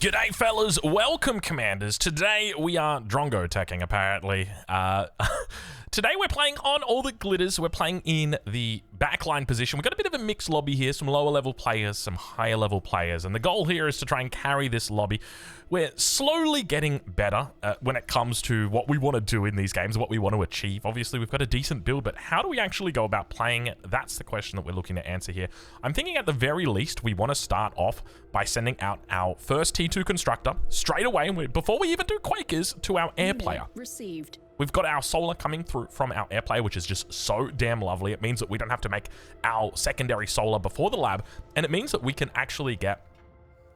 G'day fellas, welcome commanders. Today we are drongo teching apparently. Today we're playing on all the glitters. We're playing in the backline position. We've got a bit of a mixed lobby here, some lower level players, some higher level players, and the goal here is to try and carry this lobby. We're slowly getting better when it comes to what we want to do in these games, what we want to achieve. Obviously, we've got a decent build, but how do we actually go about playing it? That's the question that we're looking to answer here. I'm thinking at the very least, we want to start off by sending out our first T2 constructor straight away, before we even do Quakers, to our air player. Received. We've got our solar coming through from our air player, which is just so damn lovely. It means that we don't have to make our secondary solar before the lab, and it means that we can actually get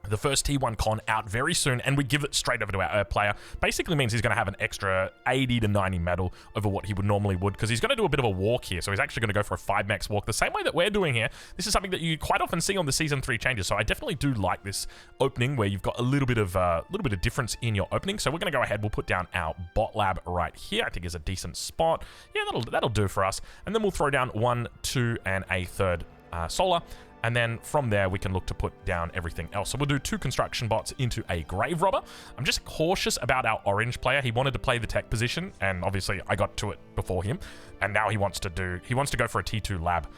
the first T1 con out very soon, and we give it straight over to our air player. Basically means he's going to have an extra 80 to 90 metal over what he would normally would, because he's going to do a bit of a walk here. So he's actually going to go for a 5 max walk the same way that we're doing here. This is something that you quite often see on the Season 3 changes, so I definitely do like this opening where you've got a little bit of difference in your opening. So we're going to go ahead, we'll put down our bot lab right here. I think is a decent spot. Yeah, that'll do for us. And then we'll throw down 1, 2, and a third solar. And then from there, we can look to put down everything else. So we'll do 2 construction bots into a grave robber. I'm just cautious about our orange player. He wanted to play the tech position, and obviously I got to it before him. And now he wants to go for a T2 lab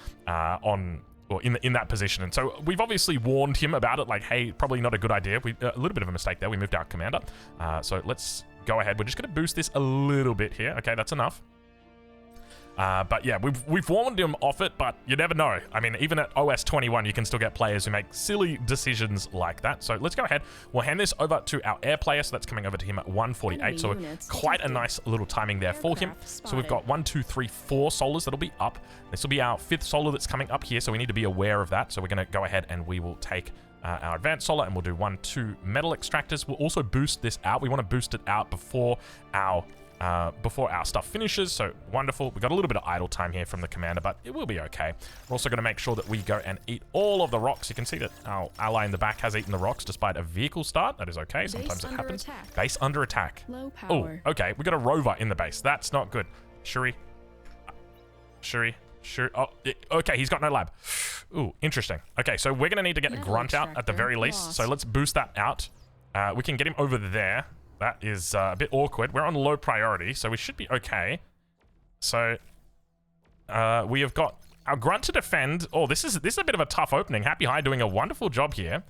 in that position. And so we've obviously warned him about it, like, hey, probably not a good idea. A little bit of a mistake there. We moved our commander. So let's go ahead. We're just going to boost this a little bit here. Okay, that's enough. But yeah, we've warned him off it, but you never know. I mean, even at OS 21, you can still get players who make silly decisions like that. So let's go ahead. We'll hand this over to our air player. So that's coming over to him at 148. So quite a nice little timing there for him. So we've got 1, 2, 3, 4 solars that'll be up. This will be our 5th solar that's coming up here. So we need to be aware of that. So we're going to go ahead and we will take our advanced solar, and we'll do 1, 2 metal extractors. We'll also boost this out. We want to boost it out before our stuff finishes. So wonderful. We got a little bit of idle time here from the commander, but it will be okay. We're also going to make sure that we go and eat all of the rocks. You can see that our ally in the back has eaten the rocks despite a vehicle start. That is okay. Sometimes it happens. Base under attack. Low power. Oh, okay. We got a rover in the base. That's not good. Shuri. Oh, okay. He's got no lab. Ooh, interesting. Okay, so we're going to need to get a grunt out at the very least. So let's boost that out. We can get him over there. That is a bit awkward. We're on low priority, so we should be okay. So we have got our grunt to defend. Oh, this is a bit of a tough opening. Happy High doing a wonderful job here.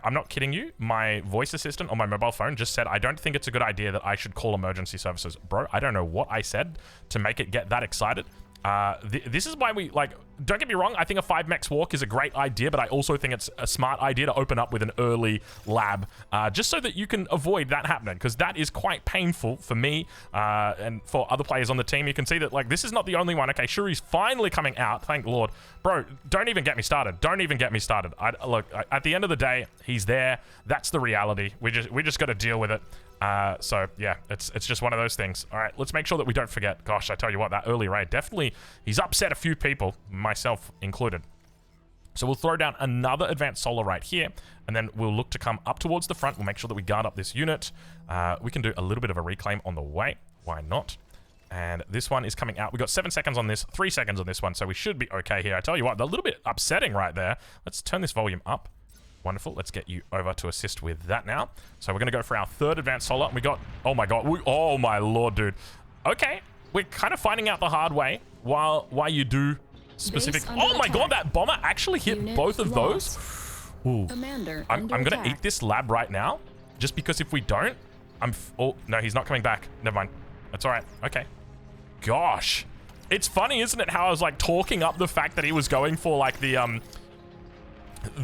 I'm not kidding you. My voice assistant on my mobile phone just said, I don't think it's a good idea that I should call emergency services. Bro, I don't know what I said to make it get that excited. This is why we, like, don't get me wrong, I think a 5 max walk is a great idea, but I also think it's a smart idea to open up with an early lab, just so that you can avoid that happening, because that is quite painful for me, and for other players on the team. You can see that, like, this is not the only one. Okay, Shuri's finally coming out, thank Lord. Bro, don't even get me started. Don't even get me started. Look, at the end of the day, he's there. That's the reality. We just got to deal with it. So yeah, it's just one of those things. All right, let's make sure that we don't forget. Gosh, I tell you what, that early raid definitely, he's upset a few people, myself included. So we'll throw down another advanced solar right here, and then we'll look to come up towards the front. We'll make sure that we guard up this unit. We can do a little bit of a reclaim on the way. Why not? And this one is coming out. We got 7 seconds on this, 3 seconds on this one, so we should be okay here. I tell you what, a little bit upsetting right there. Let's turn this volume up. Wonderful. Let's get you over to assist with that now. So we're going to go for our 3rd advanced solar. We got, oh my god, oh my lord, dude. Okay, we're kind of finding out the hard way why you do specific. Oh my god, that bomber actually hit both of those. Ooh. I'm going to eat this lab right now, just because if we don't, oh no, he's not coming back. Never mind. That's all right. Okay. Gosh, it's funny, isn't it? How I was like talking up the fact that he was going for like the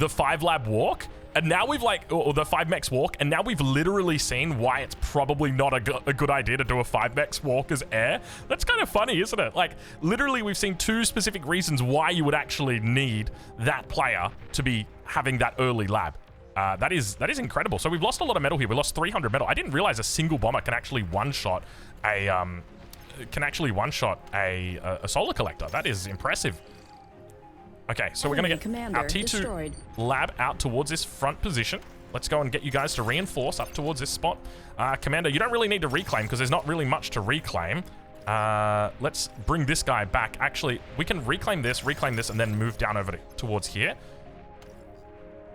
5 lab walk, and now we've like, or the 5 max walk, and now we've literally seen why it's probably not a good idea to do a 5 max walk as air. That's kind of funny, isn't it? Like, literally we've seen 2 specific reasons why you would actually need that player to be having that early lab. That is incredible. So we've lost a lot of metal here. We lost 300 metal. I didn't realize a single bomber can actually one-shot a solar collector. That is impressive. Okay, so we're going to get our T2 destroyed. Lab out towards this front position. Let's go and get you guys to reinforce up towards this spot. Commander, you don't really need to reclaim because there's not really much to reclaim. Let's bring this guy back. Actually, we can reclaim this, and then move down over towards here.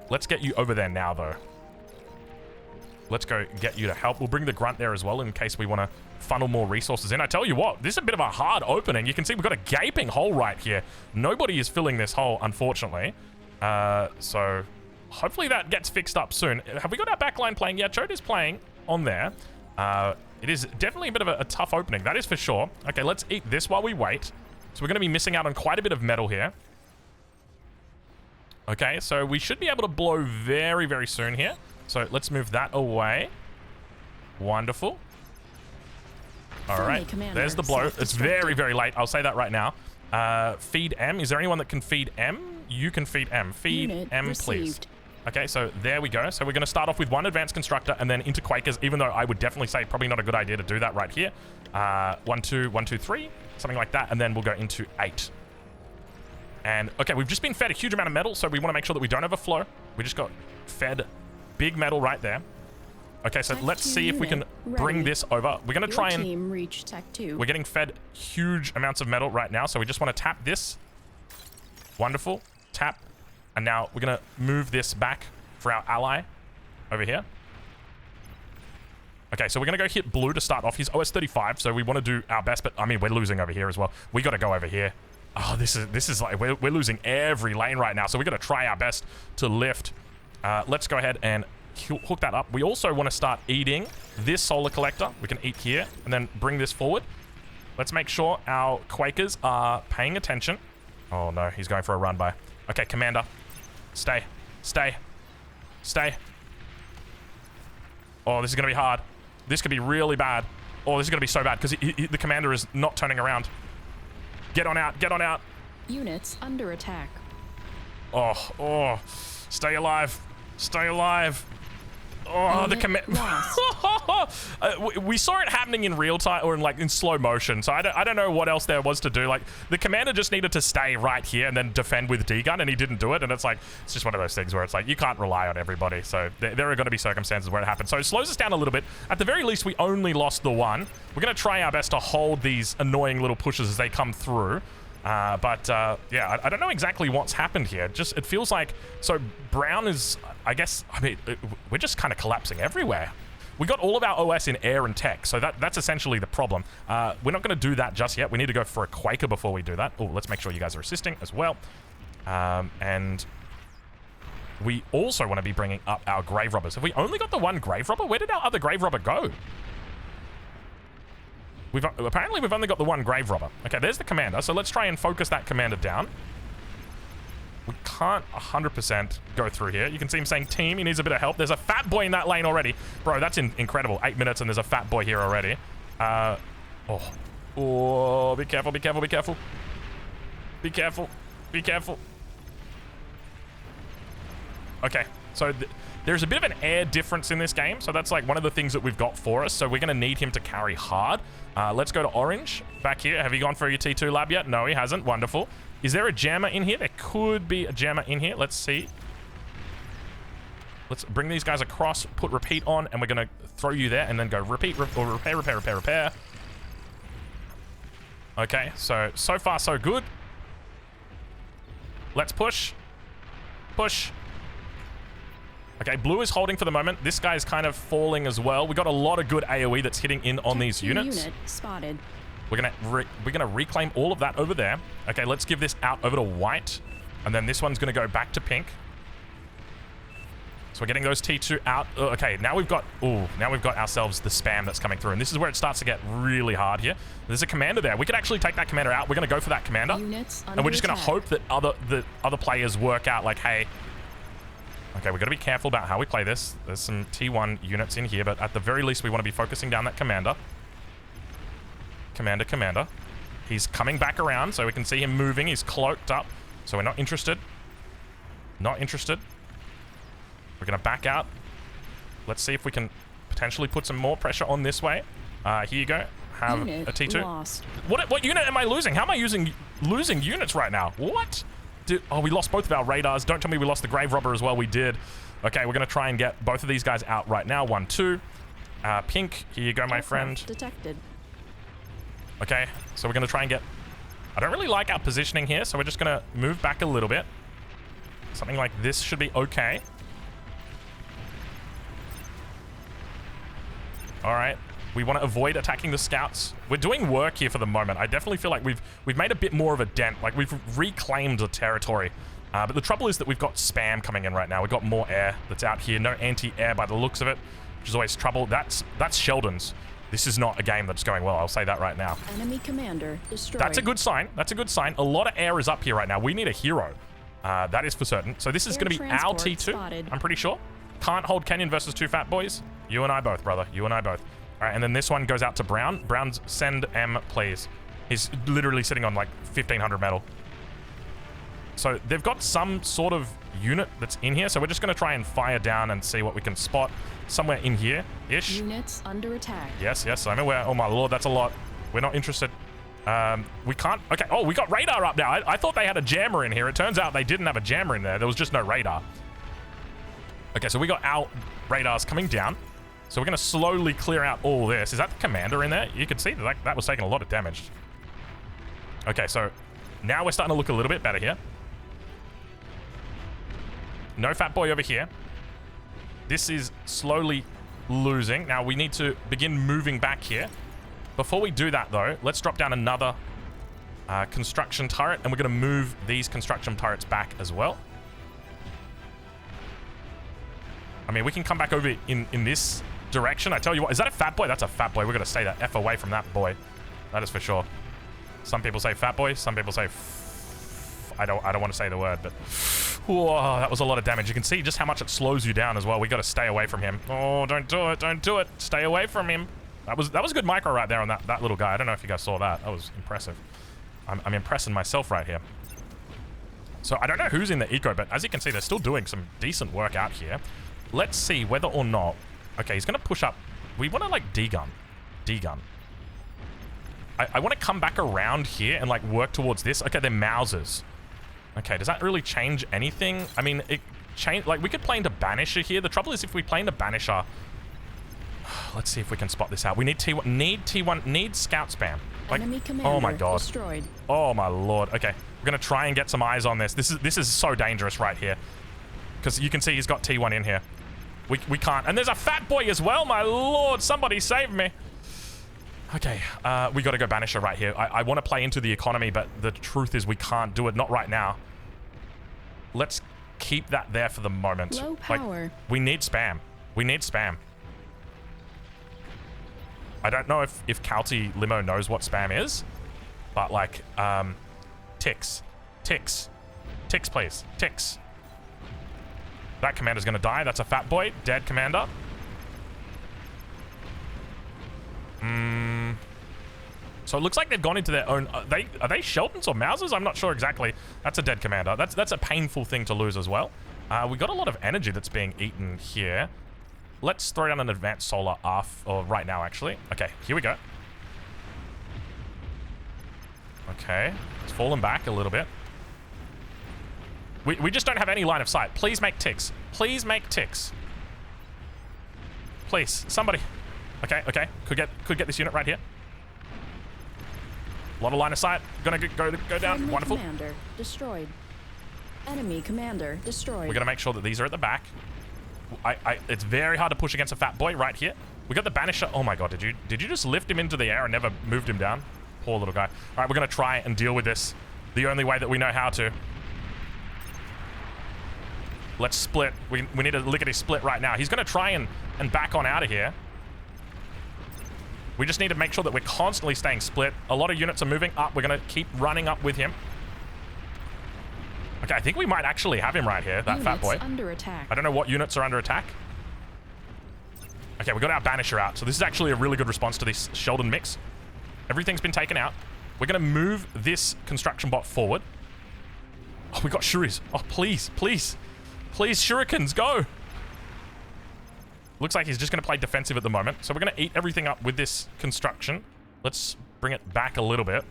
Let's get you over there now, though. let's go get you to help. We'll bring the grunt there as well in case we want to funnel more resources in. I tell you what, this is a bit of a hard opening. You can see we've got a gaping hole right here. Nobody is filling this hole, unfortunately. So hopefully that gets fixed up soon. Have we got our backline playing? Yeah, Chode is playing on there. It is definitely a bit of a tough opening, that is for sure. Okay, let's eat this while we wait. So we're going to be missing out on quite a bit of metal here. Okay, so we should be able to blow very, very soon here. So let's move that away. Wonderful. All right, there's the blow. It's very, very late. I'll say that right now. Feed M. Is there anyone that can feed M? You can feed M. Feed M, please. Okay, so there we go. So we're going to start off with one advanced constructor and then into Quakers, even though I would definitely say probably not a good idea to do that right here. 1, 2, 1, 2, 3, something like that. And then we'll go into 8. And, okay, we've just been fed a huge amount of metal, so we want to make sure that we don't overflow. We just got fed big metal right there. Okay, so let's see if we can bring this over. We're going to try and... We're getting fed huge amounts of metal right now, so we just want to tap this. Wonderful. Tap. And now we're going to move this back for our ally over here. Okay, so we're going to go hit blue to start off. He's OS 35, so we want to do our best, but, I mean, we're losing over here as well. We got to go over here. Oh, this is like, we're losing every lane right now, so we got to try our best to lift. Let's go ahead and hook that up. We also want to start eating this solar collector. We can eat here and then bring this forward. Let's make sure our Quakers are paying attention. Oh, no, he's going for a run by. Okay, Commander. Stay. Stay. Stay. Oh, this is going to be hard. This could be really bad. Oh, this is going to be so bad because the Commander is not turning around. Get on out. Get on out. Units under attack. Oh. Stay alive. Stay alive. Oh, the command. We saw it happening in real time or in slow motion. So I don't know what else there was to do. Like, the commander just needed to stay right here and then defend with D-gun, and he didn't do it. And it's like, it's just one of those things where it's like, you can't rely on everybody. So there are going to be circumstances where it happens. So it slows us down a little bit. At the very least, we only lost the one. We're going to try our best to hold these annoying little pushes as they come through. Yeah, I don't know exactly what's happened here. It feels like, so Brown is, I mean, we're just kind of collapsing everywhere. We got all of our OS in air and tech, so that's essentially the problem. We're not going to do that just yet. We need to go for a Quaker before we do that. Oh, let's make sure you guys are assisting as well. And we also want to be bringing up our Grave Robbers. Have we only got the one Grave Robber? Where did our other Grave Robber go? Apparently we've only got the one Grave Robber. Okay, there's the commander, so let's try and focus that commander down. We can't 100% go through here. You can see him saying team, he needs a bit of help. There's a fat boy in that lane already. Bro, that's incredible. 8 minutes and there's a fat boy here already. Oh, be careful, be careful, be careful. Be careful, be careful. Okay, so there's a bit of an air difference in this game, so that's like one of the things that we've got for us, so we're going to need him to carry hard. Let's go to Orange back here. Have you gone for your T2 lab yet? No, he hasn't. Wonderful. Is there a jammer in here? There could be a jammer in here. Let's see. Let's bring these guys across, put repeat on, and we're going to throw you there and then go repeat, or repair, repair, repair, repair. Okay, so far so good. Let's push. Push. Okay, blue is holding for the moment. This guy's kind of falling as well. We got a lot of good AoE that's hitting in on these units. Unit spotted. We're gonna reclaim all of that over there. Okay, let's give this out over to white, and then this one's gonna go back to pink. So we're getting those T2 out. Okay, now we've got ourselves the spam that's coming through, and this is where it starts to get really hard here. There's a commander there. We could actually take that commander out. We're gonna go for that commander, and we're just gonna hope that other players work out like, hey. Okay, we've got to be careful about how we play this. There's some T1 units in here, but at the very least, we want to be focusing down that commander. Commander. He's coming back around, so we can see him moving. He's cloaked up, so we're not interested. Not interested. We're going to back out. Let's see if we can potentially put some more pressure on this way. Here you go. Have unit a T2. Lost. What unit am I losing? How am I losing units right now? What? Oh, we lost both of our radars. Don't tell me we lost the Grave Robber as well. We did. Okay, we're going to try and get both of these guys out right now. 1, 2. Pink, here you go, my friend. Detected. Okay, so we're going to try and get... I don't really like our positioning here, so we're just going to move back a little bit. Something like this should be okay. All right. We want to avoid attacking the scouts. We're doing work here for the moment. I definitely feel like we've made a bit more of a dent. Like, we've reclaimed the territory. But the trouble is that we've got spam coming in right now. We've got more air that's out here. No anti-air by the looks of it, which is always trouble. That's Sheldon's. This is not a game that's going well. I'll say that right now. Enemy commander destroyed. That's a good sign. That's a good sign. A lot of air is up here right now. We need a hero. That is for certain. So this is going to be our T2, spotted. I'm pretty sure. Can't hold Kenyon versus two fat boys. You and I both, brother. You and I both. All right, and then this one goes out to Brown. Brown's send M, please. He's literally sitting on like 1,500 metal. So they've got some sort of unit that's in here. So we're just going to try and fire down and see what we can spot somewhere in here-ish. Units under attack. Yes, yes, I'm aware. Oh my lord, that's a lot. We're not interested. We can't. Okay. Oh, we got radar up now. I thought they had a jammer in here. It turns out they didn't have a jammer in there. There was just no radar. Okay, so we got our radars coming down. So we're going to slowly clear out all this. Is that the commander in there? You can see that that was taking a lot of damage. Okay, so now we're starting to look a little bit better here. No fat boy over here. This is slowly losing. Now we need to begin moving back here. Before we do that, though, let's drop down another construction turret, and we're going to move these construction turrets back as well. I mean, we can come back over in this direction. I tell you what, is that a fat boy? That's a fat boy. We're going to stay the F away from that boy. That is for sure. Some people say fat boy. Some people say... I don't want to say the word, but... Whoa, that was a lot of damage. You can see just how much it slows you down as well. We got to stay away from him. Oh, don't do it. Don't do it. Stay away from him. That was a good micro right there on that little guy. I don't know if you guys saw that. That was impressive. I'm impressing myself right here. So I don't know who's in the eco, but as you can see, they're still doing some decent work out here. Let's see whether or not... Okay, he's going to push up. We want to, like, D-gun. D-gun. I want to come back around here and, like, work towards this. Okay, they're Mausers. Okay, does that really change anything? I mean, it change. Like, we could play into Banisher here. The trouble is if we play into Banisher... Let's see if we can spot this out. We need T1. Need T1. Need scout spam. Like, enemy commander oh my god. destroyed. Oh my lord. Okay, we're going to try and get some eyes on this. This is so dangerous right here. Because you can see he's got T1 in here. We can't. And there's a fat boy as well, my lord. Somebody save me. Okay, we got to go Banisher right here. I want to play into the economy, but the truth is we can't do it. Not right now. Let's keep that there for the moment. Low power. Like, we need spam. We need spam. I don't know if Calty Limo knows what spam is, but like, ticks. Ticks. Ticks, please. Ticks. That commander's gonna die. That's a fat boy. Dead commander. So it looks like they've gone into their own... Are they Sheldons or Mausers? I'm not sure exactly. That's a dead commander. That's a painful thing to lose as well. We got a lot of energy that's being eaten here. Let's throw down an advanced solar right now, actually. Okay, here we go. Okay, it's fallen back a little bit. We just don't have any line of sight. Please make ticks. Please make ticks. Please, somebody. Okay, okay. Could get this unit right here. A lot of line of sight. Gonna go down. Enemy Wonderful. Commander destroyed. Enemy commander destroyed. We're gonna make sure that these are at the back. It's very hard to push against a fat boy right here. We got the Banisher. Oh my god, did you just lift him into the air and never moved him down? Poor little guy. All right, we're gonna try and deal with this the only way that we know how to. Let's split. We need a lickety split right now. He's gonna try and back on out of here. We just need to make sure that we're constantly staying split. A lot of units are moving up. We're gonna keep running up with him. Okay, I think we might actually have him right here, that Units fat boy. under attack. I don't know what units are under attack. Okay, we got our Banisher out. So this is actually a really good response to this Sheldon mix. Everything's been taken out. We're going to move this construction bot forward. Oh, we got Shuris. Oh, please, please. Please, Shurikens, go. Looks like he's just going to play defensive at the moment. So we're going to eat everything up with this construction. Let's bring it back a little bit.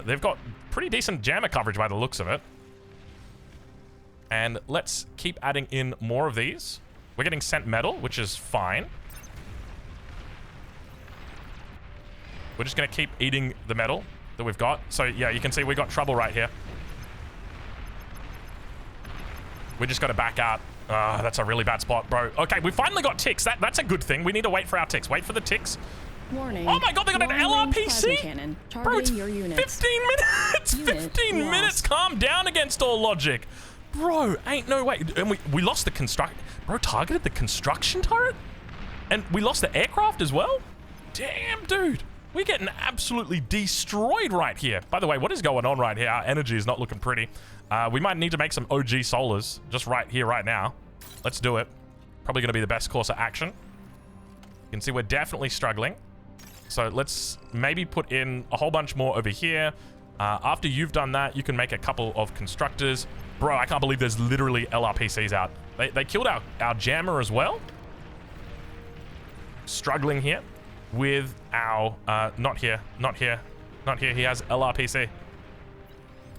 They've got pretty decent jammer coverage by the looks of it. And let's keep adding in more of these. We're getting sent metal, which is fine. We're just going to keep eating the metal that we've got. So, yeah, you can see we got trouble right here. We just got to back out Ah, that's a really bad spot, bro. Okay, we finally got ticks. That's a good thing. We need to wait for our ticks. Wait for the ticks. Warning. Oh my god, they got an LRPC? Cannon. Bro, it's Your units. 15 minutes! 15 minutes! Calm down against all logic. Bro, ain't no way. And we lost the Bro, targeted the construction turret? And we lost the aircraft as well? Damn, dude. We're getting absolutely destroyed right here. By the way, what is going on right here? Our energy is not looking pretty. We might need to make some OG solars just right here, right now. Let's do it. Probably going to be the best course of action. You can see we're definitely struggling. So let's maybe put in a whole bunch more over here. After you've done that, you can make a couple of constructors. Bro, I can't believe there's literally LRPCs out. They killed our jammer as well. Struggling here with our... not here. He has LRPC.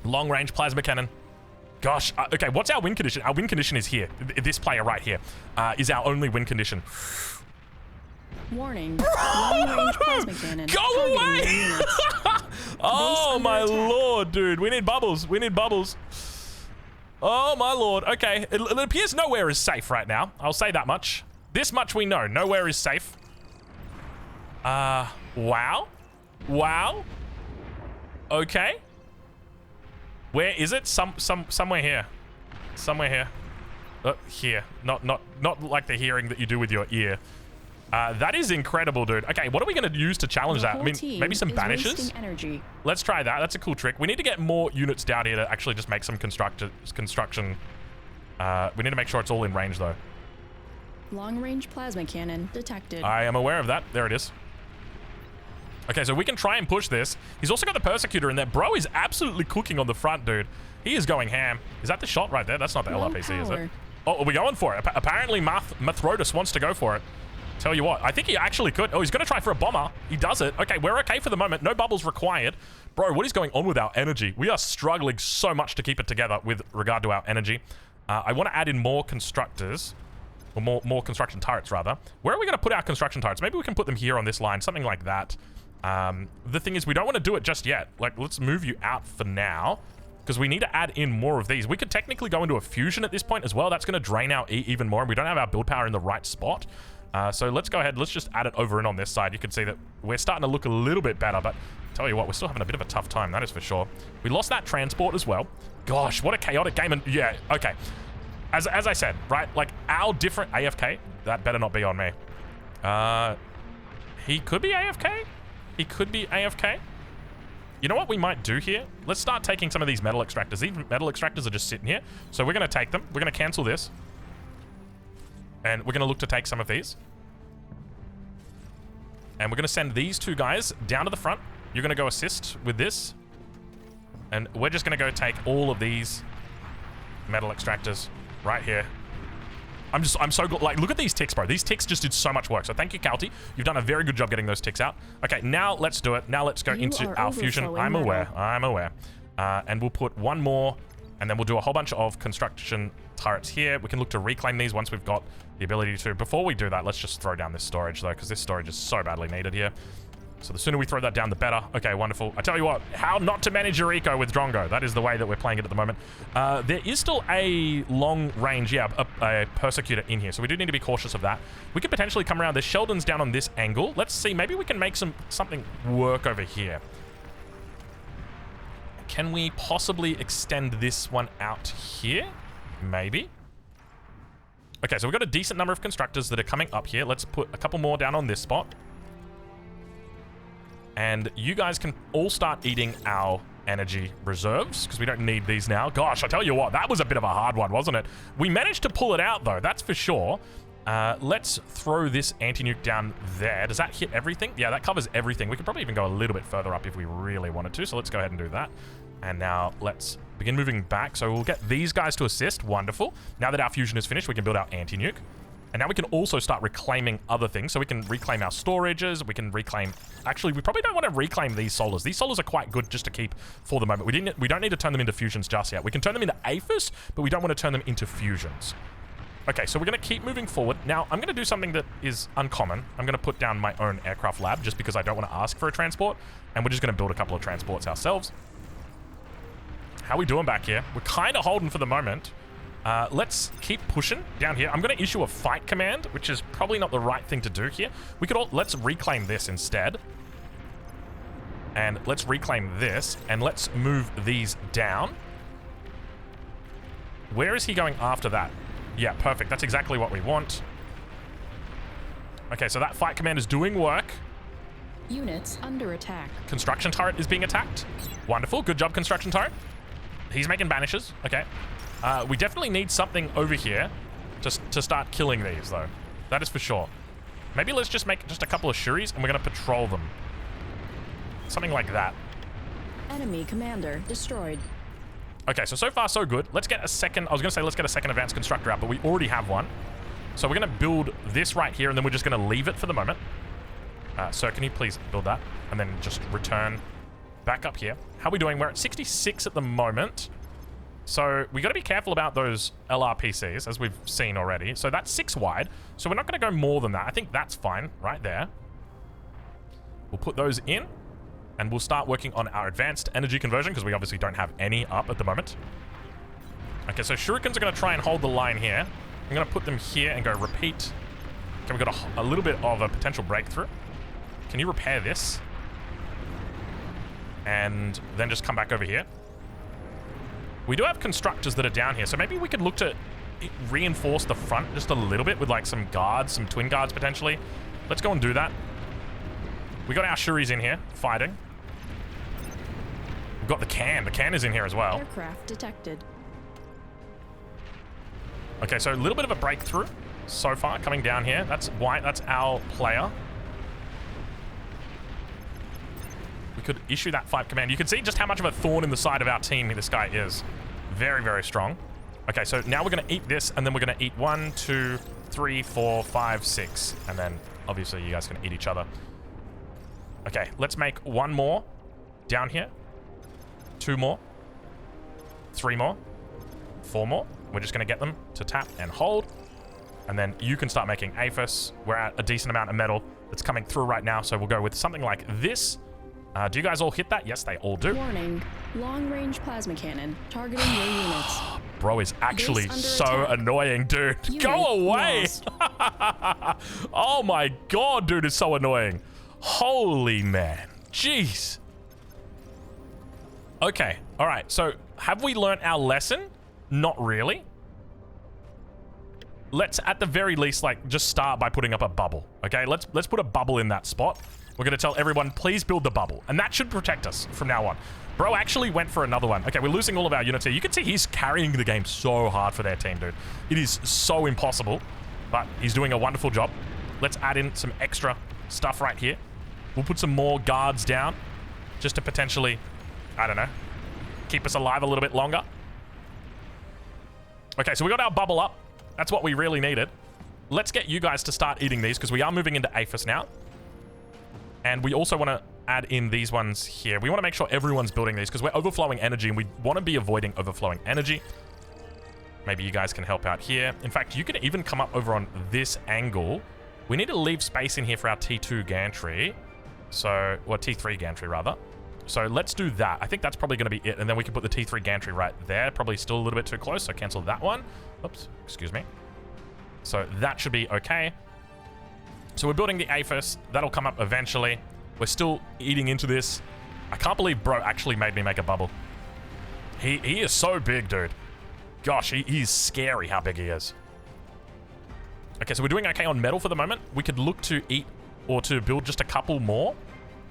Long-range plasma cannon. Gosh, okay, what's our win condition? Our win condition is here. This player right here is our only win condition. Warning. Long-range plasma cannon. Go away! Oh, my lord, dude. We need bubbles. We need bubbles. Oh, my lord. Okay, it appears nowhere is safe right now. I'll say that much. This much we know. Nowhere is safe. Wow. Wow. Okay. Where is it? Somewhere here. Somewhere here. Here. Not like the hearing that you do with your ear. That is incredible, dude. Okay, what are we going to use to challenge that? I mean, maybe some banishes? Energy. Let's try that. That's a cool trick. We need to get more units down here to actually just make some construction. We need to make sure it's all in range, though. Long-range plasma cannon detected. I am aware of that. There it is. Okay, so we can try and push this. He's also got the Persecutor in there. Bro is absolutely cooking on the front, dude. He is going ham. Is that the shot right there? That's not the LRPC, is it? Oh, are we going for it? Apparently, Mathrodus wants to go for it. Tell you what, I think he actually could. Oh, he's going to try for a bomber. He does it. Okay, we're okay for the moment. No bubbles required. Bro, what is going on with our energy? We are struggling so much to keep it together with regard to our energy. I want to add in more constructors. Or more construction turrets, rather. Where are we going to put our construction turrets? Maybe we can put them here on this line. Something like that. The thing is, we don't want to do it just yet. Like, let's move you out for now. Because we need to add in more of these. We could technically go into a fusion at this point as well. That's going to drain our E even more. And we don't have our build power in the right spot. So let's go ahead. Let's just add it over in on this side. You can see that we're starting to look a little bit better. But tell you what, we're still having a bit of a tough time. That is for sure. We lost that transport as well. Gosh, what a chaotic game. And yeah, okay. As I said, right? Like, our different... AFK? That better not be on me. He could be AFK? He could be AFK? You know what we might do here? Let's start taking some of these metal extractors. These metal extractors are just sitting here. So we're going to take them. We're going to cancel this. And we're going to look to take some of these. And we're going to send these two guys down to the front. You're going to go assist with this. And we're just going to go take all of these metal extractors right here. I'm so good. Like, look at these ticks, bro. These ticks just did so much work. So thank you, Calty. You've done a very good job getting those ticks out. Okay, now let's do it. Now let's go into our fusion. I'm aware. I'm aware. And we'll put one more, and then we'll do a whole bunch of construction turrets here. We can look to reclaim these once we've got the ability to. Before we do that, let's just throw down this storage, though, because this storage is so badly needed here. So the sooner we throw that down, the better. Okay, wonderful. I tell you what, how not to manage your eco with Drongo. That is the way that we're playing it at the moment. There is still a long range, yeah, a Persecutor in here. So we do need to be cautious of that. We could potentially come around. There's Sheldon's down on this angle. Let's see. Maybe we can make something work over here. Can we possibly extend this one out here? Maybe. Okay, so we've got a decent number of constructors that are coming up here. Let's put a couple more down on this spot. And you guys can all start eating our energy reserves, because we don't need these now. Gosh, I tell you what, that was a bit of a hard one, wasn't it? We managed to pull it out, though, that's for sure. Let's throw this anti-nuke down there. Does that hit everything? Yeah, that covers everything. We could probably even go a little bit further up if we really wanted to, so let's go ahead and do that. And now let's begin moving back. So we'll get these guys to assist. Wonderful. Now that our fusion is finished, we can build our anti-nuke. And now we can also start reclaiming other things. So we can reclaim our storages. We can reclaim... Actually, we probably don't want to reclaim these solars. These solars are quite good just to keep for the moment. We don't need to turn them into fusions just yet. We can turn them into APHIS, but we don't want to turn them into fusions. Okay, so we're going to keep moving forward. Now, I'm going to do something that is uncommon. I'm going to put down my own aircraft lab just because I don't want to ask for a transport. And we're just going to build a couple of transports ourselves. How are we doing back here? We're kind of holding for the moment. Let's keep pushing down here. I'm going to issue a fight command, which is probably not the right thing to do here. Let's reclaim this instead. And let's reclaim this, and let's move these down. Where is he going after that? Yeah, perfect. That's exactly what we want. Okay, so that fight command is doing work. Units under attack. Construction turret is being attacked. Wonderful. Good job, construction turret. He's making banishes. Okay. We definitely need something over here to start killing these, though. That is for sure. Maybe let's just make just a couple of shuris, and we're going to patrol them. Something like that. Enemy commander destroyed. Okay, so far so good. Let's get a second... I was going to say let's get a second advanced constructor out, but we already have one. So we're going to build this right here, and then we're just going to leave it for the moment. Sir, can you please build that? And then just return back up here. How are we doing? We're at 66 at the moment. So we got to be careful about those LRPCs, as we've seen already. So that's 6 wide. So we're not going to go more than that. I think that's fine right there. We'll put those in. And we'll start working on our advanced energy conversion, because we obviously don't have any up at the moment. Okay, so shurikens are going to try and hold the line here. I'm going to put them here and go repeat. Okay, we've got a little bit of a potential breakthrough. Can you repair this? And then just come back over here. We do have constructors that are down here, so maybe we could look to reinforce the front just a little bit with like some guards, some twin guards potentially. Let's go and do that. We got our shuris in here, fighting. We've got the can. The can is in here as well. Aircraft detected. Okay, so a little bit of a breakthrough so far coming down here. That's white. That's our player. We could issue that fight command. You can see just how much of a thorn in the side of our team this guy is. Very, very strong. Okay, so now we're going to eat this, and then we're going to eat 1, 2, 3, 4, 5, 6. And then, obviously, you guys can eat each other. Okay, let's make 1 more down here. 2 more. 3 more. 4 more. We're just going to get them to tap and hold. And then you can start making APHIS. We're at a decent amount of metal that's coming through right now, so we'll go with something like this. Do you guys all hit that? Yes, they all do. Warning. Long-range plasma cannon targeting your units. Bro is actually so annoying, dude. Unit Go away. Oh my god, dude is so annoying. Holy man. Jeez. Okay. All right. So have we learnt our lesson? Not really. Let's at the very least like just start by putting up a bubble. Okay. Let's put a bubble in that spot. We're going to tell everyone, please build the bubble. And that should protect us from now on. Bro actually went for another one. Okay, we're losing all of our units here. You can see he's carrying the game so hard for their team, dude. It is so impossible, but he's doing a wonderful job. Let's add in some extra stuff right here. We'll put some more guards down just to potentially, I don't know, keep us alive a little bit longer. Okay, so we got our bubble up. That's what we really needed. Let's get you guys to start eating these because we are moving into APHIS now. And we also want to add in these ones here. We want to make sure everyone's building these because we're overflowing energy and we want to be avoiding overflowing energy. Maybe you guys can help out here. In fact, you can even come up over on this angle. We need to leave space in here for our T2 gantry. So, or T3 gantry rather. So let's do that. I think that's probably going to be it. And then we can put the T3 gantry right there. Probably still a little bit too close, so cancel that one. Oops, excuse me. So that should be okay. So we're building the APHIS. That'll come up eventually. We're still eating into this. I can't believe bro actually made me make a bubble. He is so big, dude. Gosh, he's scary how big he is. Okay, so we're doing okay on metal for the moment. We could look to eat or to build just a couple more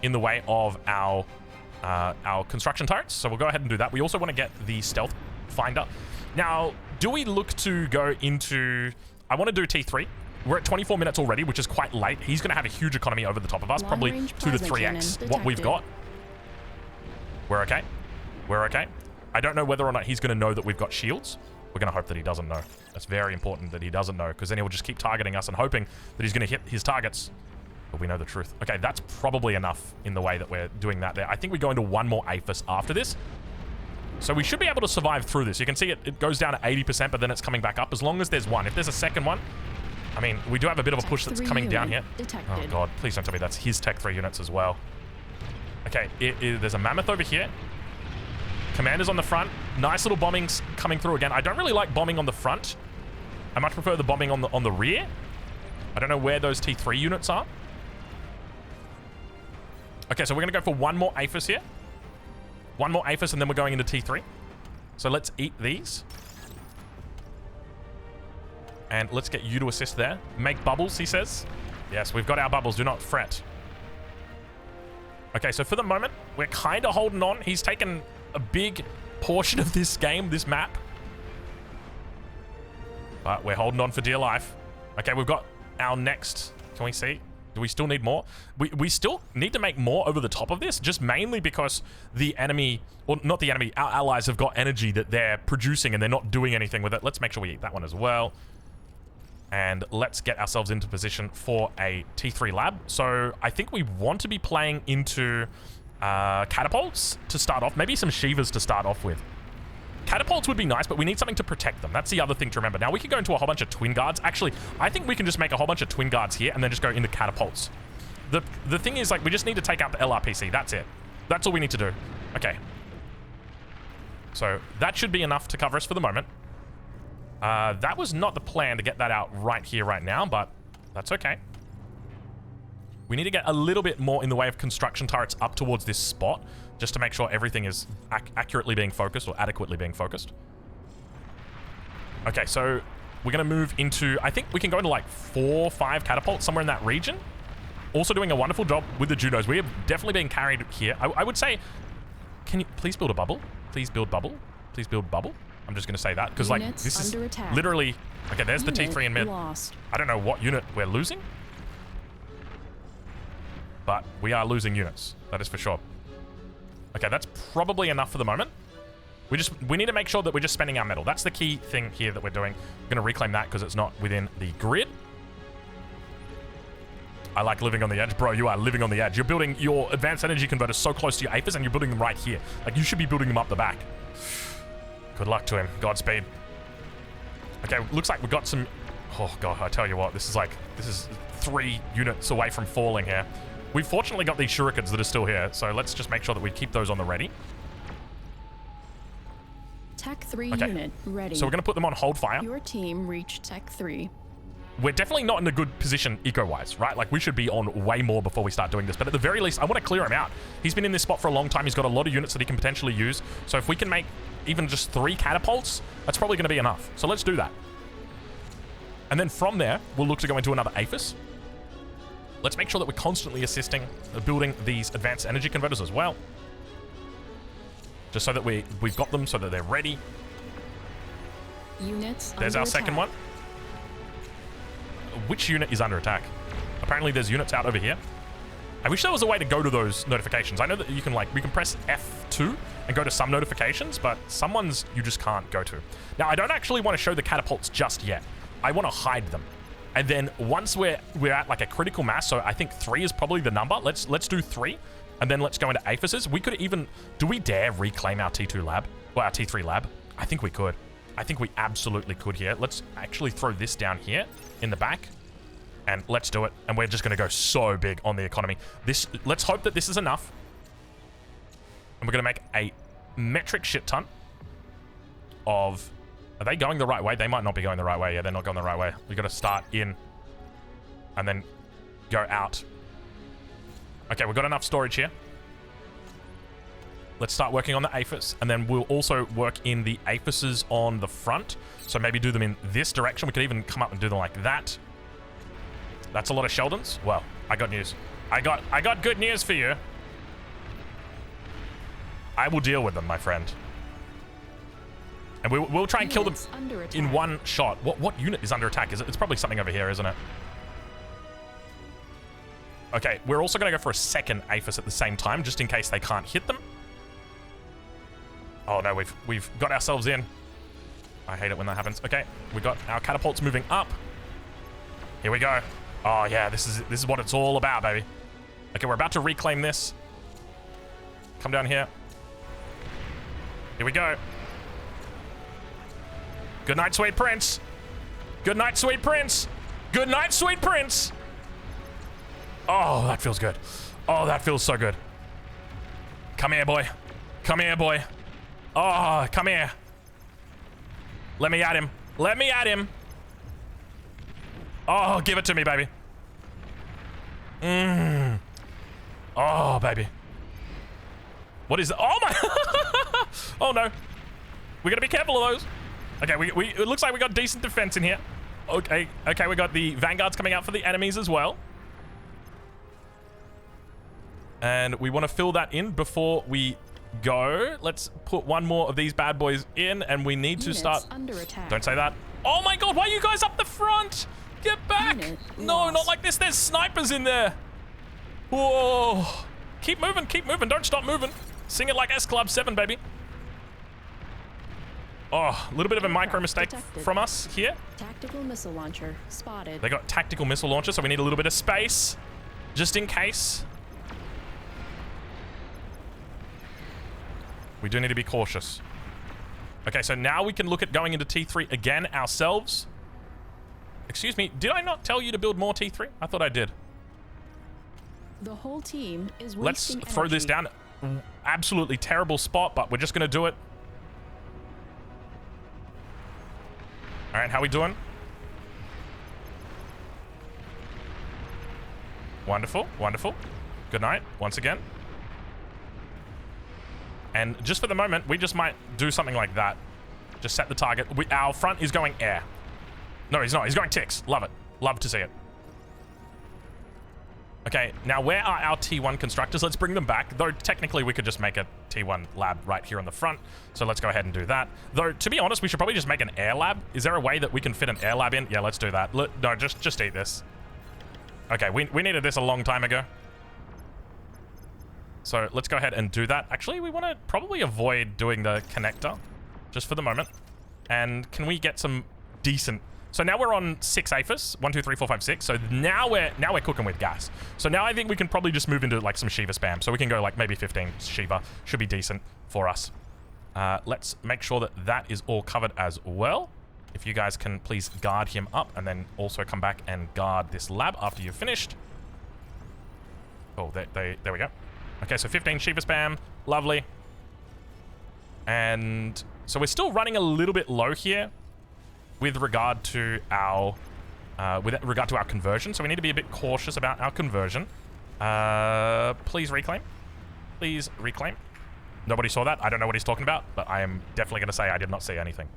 in the way of our construction turrets. So we'll go ahead and do that. We also want to get the stealth finder. Now, do we look to go into... I want to do T3. We're at 24 minutes already, which is quite late. He's going to have a huge economy over the top of us, probably 2 to 3x what we've got. We're okay. We're okay. I don't know whether or not he's going to know that we've got shields. We're going to hope that he doesn't know. That's very important that he doesn't know, because then he will just keep targeting us and hoping that he's going to hit his targets. But we know the truth. Okay, that's probably enough in the way that we're doing that there. I think we go into one more APHIS after this. So we should be able to survive through this. You can see it goes down to 80%, but then it's coming back up as long as there's one. If there's a second one, I mean, we do have a bit of a push that's coming down here. Oh, God. Please don't tell me that's his Tech 3 units as well. Okay, there's a mammoth over here. Commander's on the front. Nice little bombings coming through again. I don't really like bombing on the front. I much prefer the bombing on the rear. I don't know where those T3 units are. Okay, so we're going to go for one more APHIS here. One more APHIS, and then we're going into T3. So let's eat these. And let's get you to assist there. Make bubbles, he says. Yes, we've got our bubbles. Do not fret. Okay, so for the moment, we're kind of holding on. He's taken a big portion of this game, this map. But we're holding on for dear life. Okay, we've got our next... Can we see? Do we still need more? We still need to make more over the top of this, just mainly because the enemy, or not the enemy, our allies have got energy that they're producing and they're not doing anything with it. Let's make sure we eat that one as well. And let's get ourselves into position for a T3 lab. So I think we want to be playing into catapults to start off. Maybe some Shivas to start off with. Catapults would be nice, but we need something to protect them. That's the other thing to remember. Now, we could go into a whole bunch of twin guards. Actually, I think we can just make a whole bunch of twin guards here and then just go into catapults. The thing is, like, we just need to take out the LRPC. That's it. That's all we need to do. Okay. So that should be enough to cover us for the moment. That was not the plan to get that out right here, right now, but that's okay. We need to get a little bit more in the way of construction turrets up towards this spot, just to make sure everything is accurately being focused, or adequately being focused. Okay, so we're going to move into... I think we can go into like 4 or 5 catapults, somewhere in that region. Also doing a wonderful job with the Junos. We have definitely been carried here. I would say... Can you please build a bubble? Please build bubble. Please build bubble. I'm just going to say that, because like, this is literally... Okay, there's the T3 in mid. Lost. I don't know what unit we're losing, but we are losing units. That is for sure. Okay, that's probably enough for the moment. We need to make sure that we're just spending our metal. That's the key thing here that we're doing. We're going to reclaim that because it's not within the grid. I like living on the edge. Bro, you are living on the edge. You're building your advanced energy converters so close to your APHIS, and you're building them right here. Like, you should be building them up the back. Good luck to him. Godspeed. Okay, looks like we've got some... Oh, God, I tell you what. This is 3 units away from falling here. We've fortunately got these shurikens that are still here, so let's just make sure that we keep those on the ready. Tech 3 okay. unit ready. So we're going to put them on hold fire. Your team reached Tech 3. We're definitely not in a good position eco-wise, right? Like, we should be on way more before we start doing this. But at the very least, I want to clear him out. He's been in this spot for a long time. He's got a lot of units that he can potentially use. So if we can make even just 3 catapults, that's probably going to be enough. So let's do that. And then from there, we'll look to go into another APHIS. Let's make sure that we're constantly assisting building these advanced energy converters as well. Just so that we've got them so that they're ready. Units There's our second one. Which unit is under attack? Apparently there's units out over here. I wish there was a way to go to those notifications. I know that you can, like, we can press F2 and go to some notifications, but some ones you just can't go to. Now, I don't actually want to show the catapults just yet. I want to hide them. And then once we're at like a critical mass, so I think 3 is probably the number. Let's do 3, and then let's go into APHISes. We could even... Do we dare reclaim our T2 lab? Well, our T3 lab? I think we could. I think we absolutely could here. Let's actually throw this down here in the back, and let's do it. And we're just going to go so big on the economy. Let's hope that this is enough. And we're going to make a metric shit ton of... Are they going the right way? They might not be going the right way. Yeah, they're not going the right way. We've got to start in and then go out. Okay, we've got enough storage here. Let's start working on the APHIS, and then we'll also work in the APHISes on the front. So maybe do them in this direction. We could even come up and do them like that. That's a lot of Sheldons. Well, I got news. I got good news for you. I will deal with them, my friend. And we'll try and kill them in one shot. What unit is under attack? It's probably something over here, isn't it? Okay, we're also going to go for a second APHIS at the same time, just in case they can't hit them. Oh no, we've got ourselves in. I hate it when that happens. Okay, we got our catapults moving up. Here we go. Oh yeah, this is what it's all about, baby. Okay, we're about to reclaim this. Come down here. Here we go. Good night, sweet prince. Good night, sweet prince. Good night, sweet prince. Oh, that feels good. Oh, that feels so good. Come here, boy. Come here, boy. Oh, come here. Let me at him. Let me at him. Oh, give it to me, baby. Oh, baby. What is it? Oh, my. Oh, no. We got to be careful of those. Okay, it looks like we got decent defense in here. Okay, we got the vanguards coming out for the enemies as well. And we want to fill that in before we go. Let's put one more of these bad boys in, and we need to start... under attack. Don't say that. Oh my god, why are you guys up the front? Get back! No, not like this. There's snipers in there. Whoa. Keep moving, keep moving. Don't stop moving. Sing it like S Club 7, baby. Oh, a little bit of a micro mistake from us here. Tactical missile launcher spotted. They got tactical missile launcher, so we need a little bit of space just in case. We do need to be cautious. Okay, so now we can look at going into T3 again ourselves. Excuse me, did I not tell you to build more T3? I thought I did. The whole team is Let's wasting throw energy. this down. Absolutely terrible spot, but we're just going to do it. All right, how we doing? Wonderful, wonderful. Good night, once again. And just for the moment, we just might do something like that. Just set the target. Our front is going air. No, he's not. He's going ticks. Love it. Love to see it. Okay, now where are our T1 constructors? Let's bring them back. Though technically we could just make a T1 lab right here on the front. So let's go ahead and do that. Though, to be honest, we should probably just make an air lab. Is there a way that we can fit an air lab in? Yeah, let's do that. No, just eat this. Okay, we needed this a long time ago. So let's go ahead and do that. Actually, we want to probably avoid doing the connector just for the moment. And can we get some decent... So now we're on 6 APHIS, 1, 2, 3, 4, 5, 6. So now we're cooking with gas. So now I think we can probably just move into like some Shiva spam. So we can go like maybe 15 Shiva. Should be decent for us. Let's make sure that that is all covered as well. If you guys can please guard him up and then also come back and guard this lab after you've finished. Oh, there we go. Okay, so 15 Shiva spam. Lovely. And so we're still running a little bit low here with regard to our conversion. So we need to be a bit cautious about our conversion. Please reclaim. Please reclaim. Nobody saw that. I don't know what he's talking about, but I am definitely going to say I did not see anything.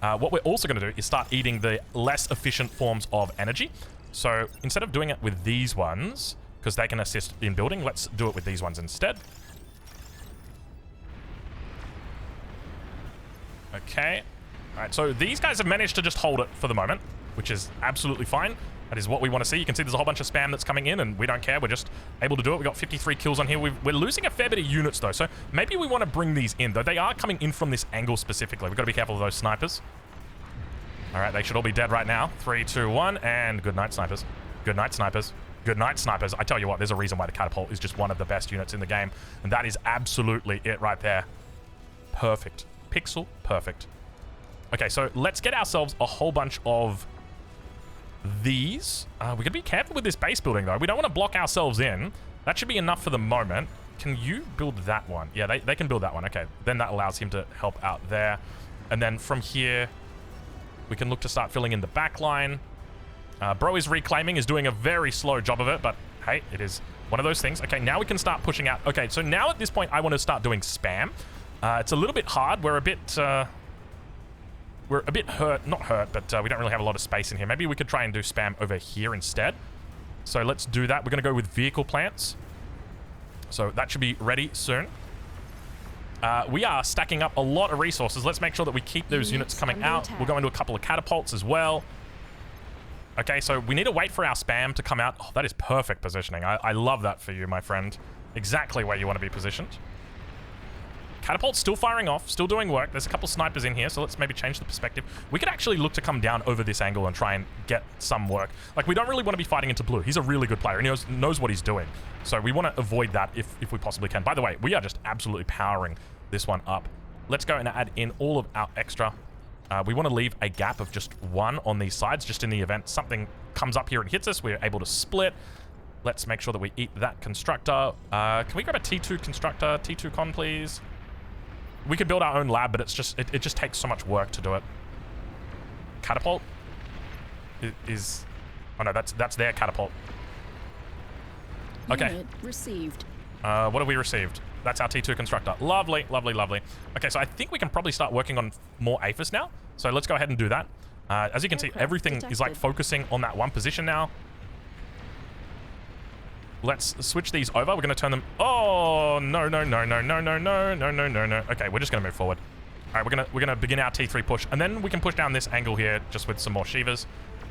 What we're also going to do is start eating the less efficient forms of energy. So instead of doing it with these ones, because they can assist in building, let's do it with these ones instead. Okay. All right, so these guys have managed to just hold it for the moment, which is absolutely fine. That is what we want to see. You can see there's a whole bunch of spam that's coming in, and we don't care. We're just able to do it. We've got 53 kills on here. We're losing a fair bit of units, though, so maybe we want to bring these in, though they are coming in from this angle specifically. We've got to be careful of those snipers. All right, they should all be dead right now. 3, 2, 1, and good night, snipers. Good night, snipers. Good night, snipers. I tell you what, there's a reason why the catapult is just one of the best units in the game, and that is absolutely it right there. Perfect. Pixel perfect. Okay, so let's get ourselves a whole bunch of these. We're going to be careful with this base building, though. We don't want to block ourselves in. That should be enough for the moment. Can you build that one? Yeah, they can build that one. Okay, then that allows him to help out there. And then from here, we can look to start filling in the back line. Bro is reclaiming, is doing a very slow job of it, but hey, it is one of those things. Okay, now we can start pushing out. Okay, so now at this point, I want to start doing spam. It's a little bit hard. We're a bit hurt. Not hurt, but we don't really have a lot of space in here. Maybe we could try and do spam over here instead. So let's do that. We're going to go with vehicle plants. So that should be ready soon. We are stacking up a lot of resources. Let's make sure that we keep those units coming out. We'll go into a couple of catapults as well. Okay, so we need to wait for our spam to come out. Oh, that is perfect positioning. I love that for you, my friend. Exactly where you want to be positioned. Catapult's still firing off, still doing work. There's a couple snipers in here, so let's maybe change the perspective. We could actually look to come down over this angle and try and get some work. Like, we don't really want to be fighting into blue. He's a really good player, and he knows what he's doing. So we want to avoid that if we possibly can. By the way, we are just absolutely powering this one up. Let's go and add in all of our extra. We want to leave a gap of just 1 on these sides, just in the event something comes up here and hits us. We're able to split. Let's make sure that we eat that constructor. Can we grab a T2 constructor? T2 con, please. We could build our own lab, but it's just it just takes so much work to do it. Catapult is oh no, that's their catapult. Okay. Unit received. What have we received? That's our T2 constructor. Lovely, lovely, lovely. Okay, so I think we can probably start working on more APHIS now. So let's go ahead and do that. As you can see, everything is like focusing on that one position now. Let's switch these over. We're going to turn them. Oh no no no no no no no no no no no. Okay, we're just going to move forward. All right, we're gonna begin our T3 push, and then we can push down this angle here just with some more Shivas.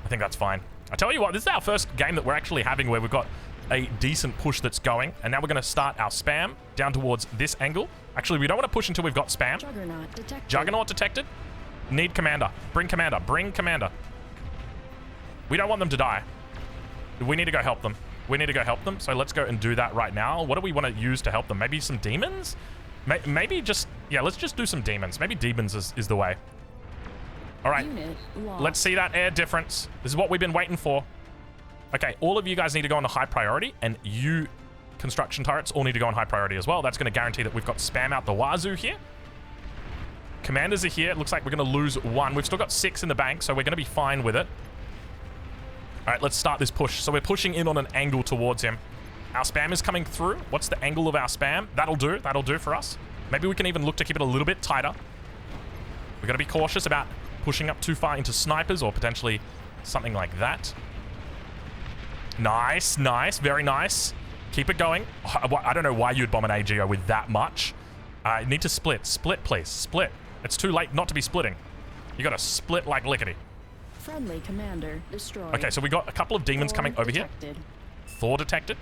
I think that's fine. I tell you what, this is our first game that we're actually having where we've got a decent push that's going, and now we're going to start our spam down towards this angle. Actually, we don't want to push until we've got spam. Juggernaut detected. Juggernaut detected. Need commander. Bring commander. Bring commander. We don't want them to die. We need to go help them. We need to go help them, so let's go and do that right now. What do we want to use to help them? Maybe some demons? Maybe just... Yeah, let's just do some demons. Maybe demons is the way. All right. Let's see that air difference. This is what we've been waiting for. Okay, all of you guys need to go on the high priority, and you construction turrets all need to go on high priority as well. That's going to guarantee that we've got spam out the wazoo here. Commanders are here. It looks like we're going to lose one. We've still got 6 in the bank, so we're going to be fine with it. All right, let's start this push. So we're pushing in on an angle towards him. Our spam is coming through. What's the angle of our spam? That'll do. That'll do for us. Maybe we can even look to keep it a little bit tighter. We've got to be cautious about pushing up too far into snipers or potentially something like that. Nice, nice, very nice. Keep it going. I don't know why you'd bomb an AGO with that much. Need to split. Split, please. Split. It's too late not to be splitting. You gotta split like lickety. Friendly commander destroyed. Okay, so we got a couple of demons coming over here. Thor detected.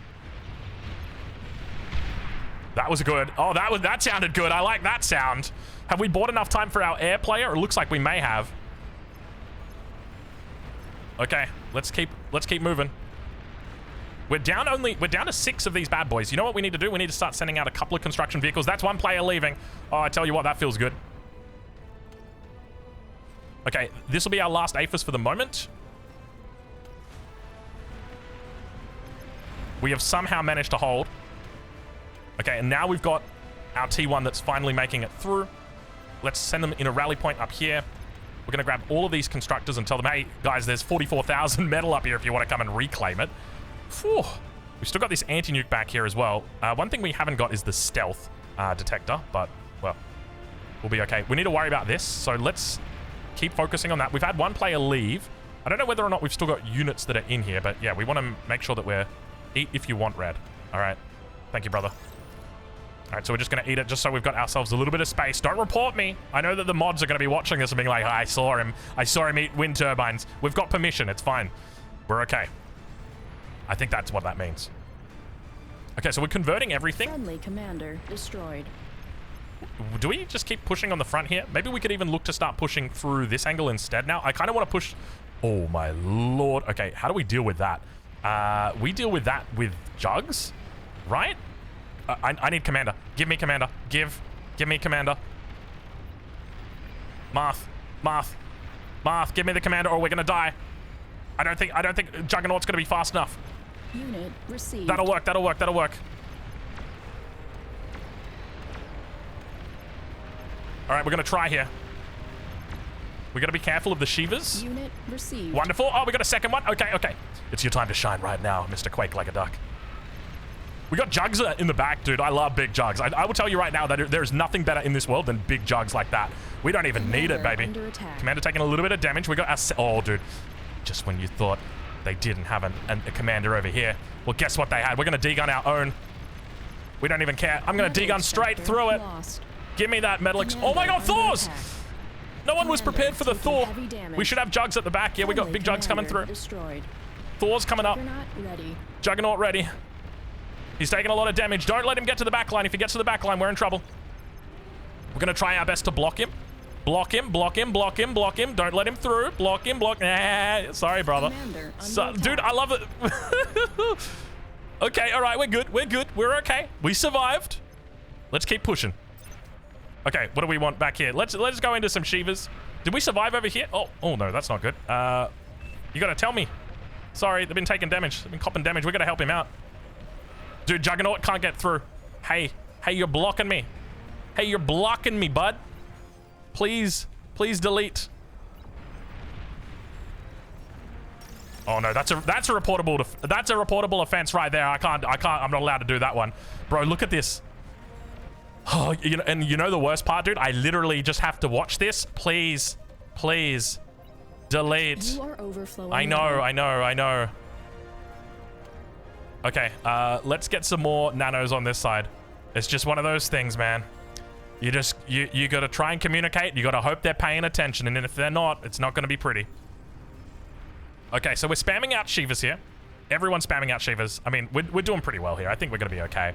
That was good. Oh, that sounded good. I like that sound. Have we bought enough time for our air player? It looks like we may have. Okay, let's keep moving. We're down to 6 of these bad boys. You know what we need to do? We need to start sending out a couple of construction vehicles. That's one player leaving. Oh, I tell you what, that feels good. Okay, this will be our last APHIS for the moment. We have somehow managed to hold. Okay, and now we've got our T1 that's finally making it through. Let's send them in a rally point up here. We're going to grab all of these constructors and tell them, hey, guys, there's 44,000 metal up here if you want to come and reclaim it. Whew. We've still got this anti-nuke back here as well. One thing we haven't got is the stealth detector, but, well, we'll be okay. We need to worry about this, so let's keep focusing on that. We've had one player leave. I don't know whether or not we've still got units that are in here, but yeah, we want to make sure that we're... Eat if you want, Red. All right. Thank you, brother. All right, so we're just going to eat it just so we've got ourselves a little bit of space. Don't report me. I know that the mods are going to be watching this and being like, I saw him eat wind turbines. We've got permission. It's fine. We're okay. I think that's what that means. Okay, so we're converting everything. Friendly commander destroyed. Do we just keep pushing on the front here? Maybe we could even look to start pushing through this angle instead now. I kind of want to push... Oh, my lord. Okay, how do we deal with that? We deal with that with jugs, right? I need commander. Give me commander. Give me commander. Marth, give me the commander or we're gonna die. I don't think Juggernaut's gonna be fast enough. Unit received. That'll work. All right, we're gonna try here. We gotta be careful of the Shivas. Unit received. Wonderful. Oh, we got a second one. Okay. It's your time to shine right now, Mr. Quake like a duck. We got jugs in the back, dude. I love big jugs. I will tell you right now that there's nothing better in this world than big jugs like that. We don't even need it, baby. Commander taking a little bit of damage. We got our... Oh, dude. Just when you thought they didn't have a commander over here. Well, guess what they had? We're going to degun our own. We don't even care. I'm going to degun straight through it. Give me that metal... Oh, my God, Thors! No one was prepared for the Thor. We should have jugs at the back. Yeah, we got big jugs coming through. Thor's coming up. Juggernaut ready. He's taking a lot of damage. Don't let him get to the back line. If he gets to the back line, we're in trouble. We're going to try our best to block him. Block him. Don't let him through. Block him. Sorry, brother. Dude, I love it. Okay, all right, we're good. We're okay. We survived. Let's keep pushing. Okay, what do we want back here? Let's go into some Shivas. Did we survive over here? Oh no, that's not good. You got to tell me. Sorry, they've been taking damage. They've been copping damage. We got to help him out. Dude, Juggernaut can't get through. Hey, you're blocking me. Hey, you're blocking me, bud. Please delete. Oh no, that's a reportable offense right there. I'm not allowed to do that one. Bro, look at this. Oh, and you know the worst part, dude? I literally just have to watch this. Please delete. You are overflowing. I know. Okay, let's get some more nanos on this side. It's just one of those things, man. You gotta try and communicate. You gotta hope they're paying attention, and if they're not, it's not gonna be pretty. Okay, so we're spamming out Shivas here. Everyone's spamming out Shivas. I mean, we're doing pretty well here. I think we're gonna be okay.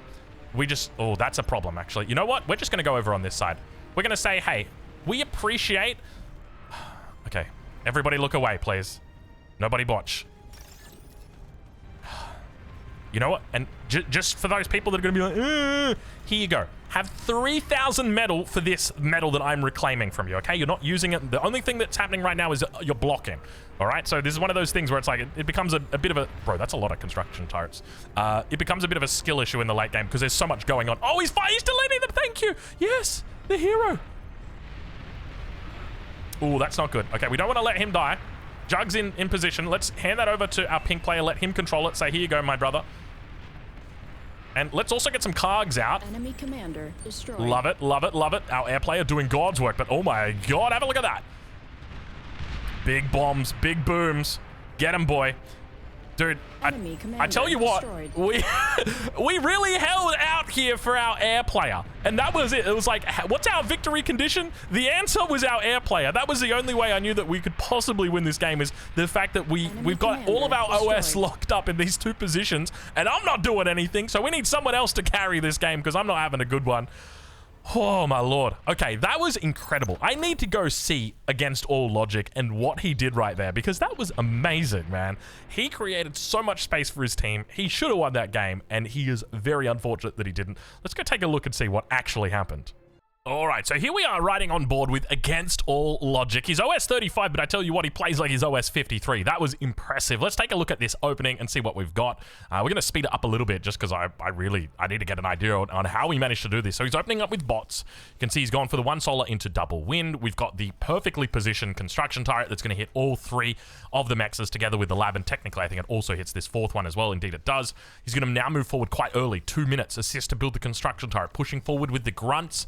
Oh, that's a problem, actually. You know what? We're just gonna go over on this side. We're gonna say, hey, we appreciate... Okay, everybody look away, please. Nobody botch. You know what? And just for those people that are going to be like, here you go. Have 3,000 metal for this metal that I'm reclaiming from you, okay? You're not using it. The only thing that's happening right now is you're blocking, all right? So this is one of those things where it's like, it becomes a bit of a... Bro, that's a lot of construction turrets. It becomes a bit of a skill issue in the late game because there's so much going on. Oh, he's deleting them. Thank you. Yes, the hero. Oh, that's not good. Okay, we don't want to let him die. Jugs in position. Let's hand that over to our pink player. Let him control it. Say, here you go, my brother. And let's also get some cargs out. Enemy commander destroyed. Love it. Our air player doing God's work, but oh my God, have a look at that. Big bombs, big booms. Get him, boy. Dude, I tell you what, we really held out here for our air player. And that was it. It was like, what's our victory condition? The answer was our air player. That was the only way I knew that we could possibly win this game, is the fact that we've got all of our OS locked up in these two positions, and I'm not doing anything, so we need someone else to carry this game because I'm not having a good one. Oh, my Lord. Okay, that was incredible. I need to go see Against All Logic and what he did right there, because that was amazing, man. He created so much space for his team. He should have won that game, and he is very unfortunate that he didn't. Let's go take a look and see what actually happened. All right, so here we are riding on board with Against All Logic. He's OS 35, but I tell you what, he plays like he's OS 53. That was impressive. Let's take a look at this opening and see what we've got. We're going to speed it up a little bit just because I need to get an idea on how he managed to do this. So he's opening up with bots. You can see he's gone for the one solar into double wind. We've got the perfectly positioned construction turret that's going to hit all three of the mexes together with the lab, and technically I think it also hits this fourth one as well. Indeed it does. He's going to now move forward quite early. 2 minutes assist to build the construction turret, pushing forward with the grunts,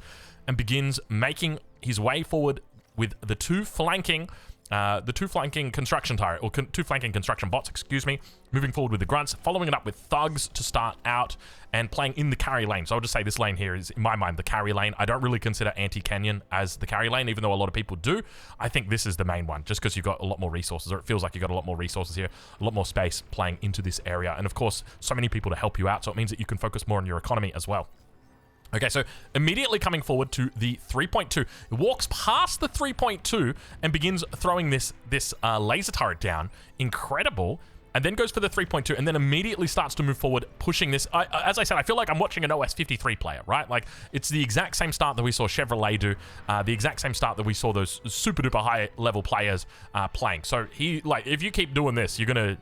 and begins making his way forward with the two flanking construction turret, or two flanking construction bots, excuse me, moving forward with the grunts, following it up with thugs to start out, and playing in the carry lane. So I'll just say this lane here is, in my mind, the carry lane. I don't really consider Anti-Canyon as the carry lane, even though a lot of people do. I think this is the main one, just because you've got a lot more resources, or it feels like you've got a lot more resources here, a lot more space playing into this area, and of course, so many people to help you out, so it means that you can focus more on your economy as well. Okay, so immediately coming forward to the 3.2, it walks past the 3.2 and begins throwing this laser turret down. Incredible. And then goes for the 3.2 and then immediately starts to move forward, pushing this. As I said, I feel like I'm watching an OS 53 player, right? Like, it's the exact same start that we saw Chevrolet do, the exact same start that we saw those super duper high level players playing. So if you keep doing this, you're gonna